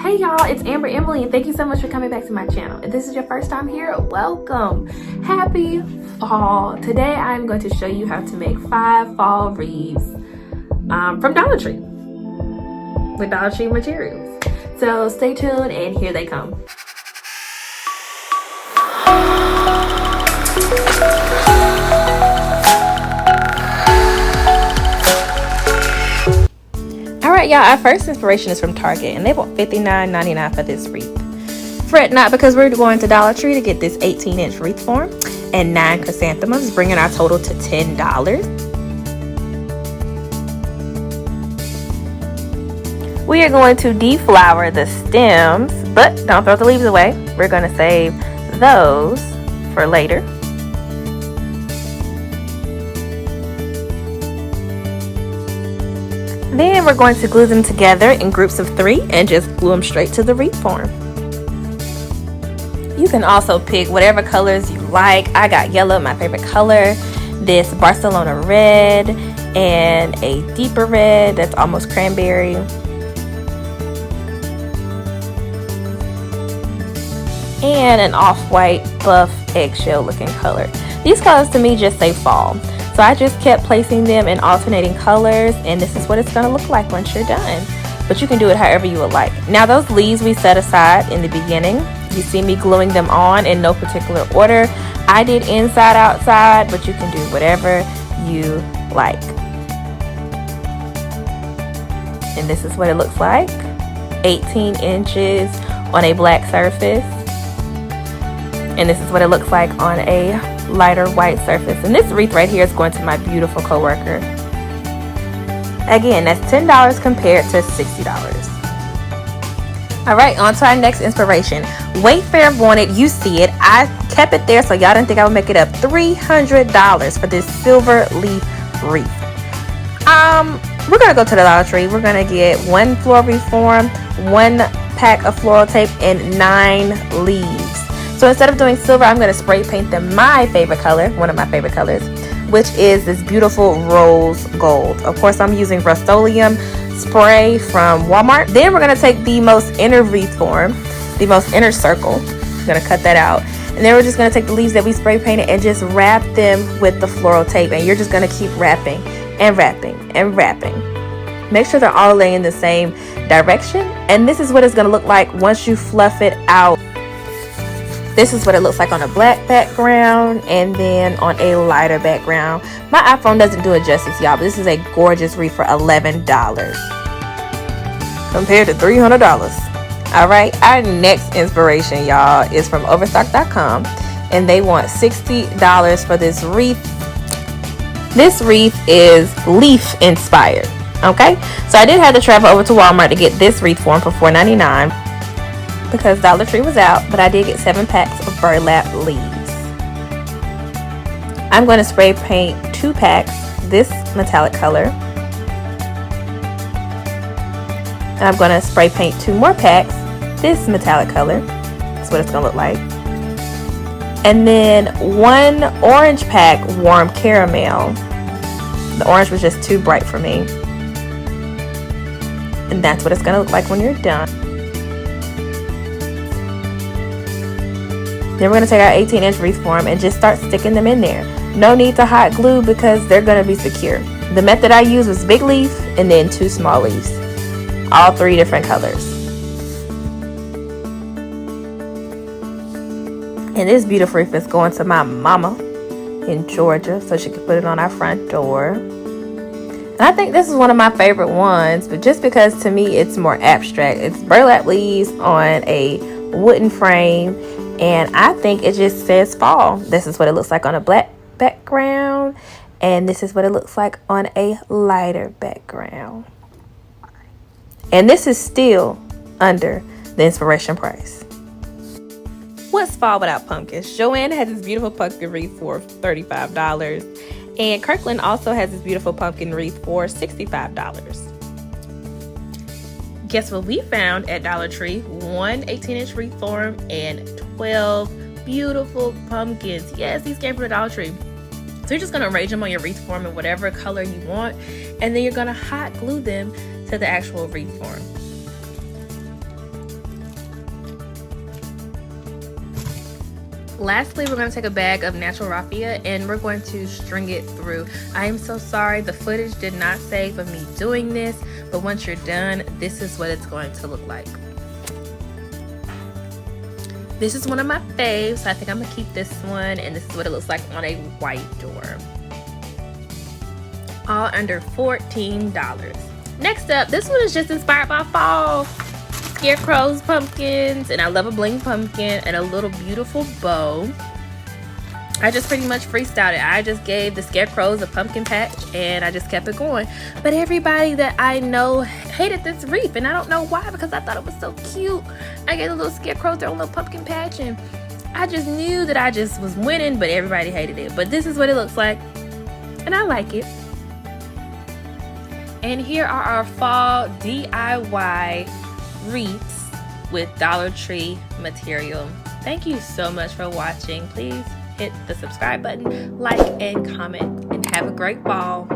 Hey y'all, it's Amber Emily and thank you so much for coming back to my channel. If this is your first time here, welcome. Happy fall. Today I'm going to show you how to make 5 fall wreaths from Dollar Tree with Dollar Tree materials. So stay tuned and here they come. Alright y'all, our first inspiration is from Target and they bought $59.99 for this wreath. Fret not, because we're going to Dollar Tree to get this 18-inch wreath form and 9 chrysanthemums, bringing our total to $10. We are going to deflower the stems, but don't throw the leaves away. We're going to save those for later. Then we're going to glue them together in groups of 3 and just glue them straight to the wreath form. You can also pick whatever colors you like. I got yellow, my favorite color, this Barcelona red, and a deeper red that's almost cranberry. And an off-white buff eggshell looking color. These colors to me just say fall. So I just kept placing them in alternating colors, and this is what it's going to look like once you're done. But you can do it however you would like. Now those leaves we set aside in the beginning. You see me gluing them on in no particular order. I did inside outside, but you can do whatever you like. And this is what it looks like. 18 inches on a black surface. And this is what it looks like on a lighter white surface. And this wreath right here is going to my beautiful coworker. Again, that's $10 compared to $60. Alright, on to our next inspiration. Wayfair wanted, you see it, I kept it there so y'all didn't think I would make it up, $300 for this silver leaf wreath. We're gonna go to the Dollar Tree. We're gonna get 1 floral wreath form, 1 pack of floral tape, and 9 leaves. So instead of doing silver, I'm going to spray paint them my favorite color, one of my favorite colors, which is this beautiful rose gold. Of course, I'm using Rust-Oleum spray from Walmart. Then we're going to take the most inner wreath form, the most inner circle. I'm going to cut that out. And then we're just going to take the leaves that we spray painted and just wrap them with the floral tape. And you're just going to keep wrapping and wrapping and wrapping. Make sure they're all laying in the same direction. And this is what it's going to look like once you fluff it out. This is what it looks like on a black background and then on a lighter background. My iPhone doesn't do it justice, y'all, but this is a gorgeous wreath for $11 compared to $300. All right, our next inspiration, y'all, is from Overstock.com, and they want $60 for this wreath. This wreath is leaf inspired. Okay, so I did have to travel over to Walmart to get this wreath form for $4.99. because Dollar Tree was out, but I did get 7 packs of burlap leaves. I'm going to spray paint 2 packs this metallic color. And I'm going to spray paint 2 more packs this metallic color. That's what it's going to look like. And then 1 orange pack warm caramel. The orange was just too bright for me. And that's what it's going to look like when you're done. Then we're going to take our 18-inch wreath form and just start sticking them in there. No need to hot glue because they're going to be secure. The method I used was big leaf and then 2 small leaves. All 3 different colors. And this beautiful wreath is going to my mama in Georgia so she can put it on our front door. And I think this is one of my favorite ones, but just because to me it's more abstract. It's burlap leaves on a wooden frame. And I think it just says fall. This is what it looks like on a black background. And this is what it looks like on a lighter background. And this is still under the inspiration price. What's fall without pumpkins? Joanne has this beautiful pumpkin wreath for $35. And Kirkland also has this beautiful pumpkin wreath for $65. Guess what we found at Dollar Tree? 1 18-inch wreath form and 12 beautiful pumpkins. Yes, these came from the Dollar Tree. So you're just going to arrange them on your wreath form in whatever color you want. And then you're going to hot glue them to the actual wreath form. Lastly, we're going to take a bag of natural raffia and we're going to string it through. I am so sorry, the footage did not save of me doing this, but once you're done, this is what it's going to look like. This is one of my faves, so I think I'm going to keep this one, and this is what it looks like on a white door. All under $14. Next up, this one is just inspired by fall. Scarecrows, pumpkins, and I love a bling pumpkin and a little beautiful bow. I just pretty much freestyled it. I just gave the scarecrows a pumpkin patch and I just kept it going. But everybody that I know hated this wreath, and I don't know why, because I thought it was so cute. I gave the little scarecrows their own little pumpkin patch and I just knew that I just was winning, but everybody hated it. But this is what it looks like and I like it. And here are our fall DIY wreaths with Dollar Tree material. Thank you so much for watching. Please hit the subscribe button, like, and comment, and have a great fall.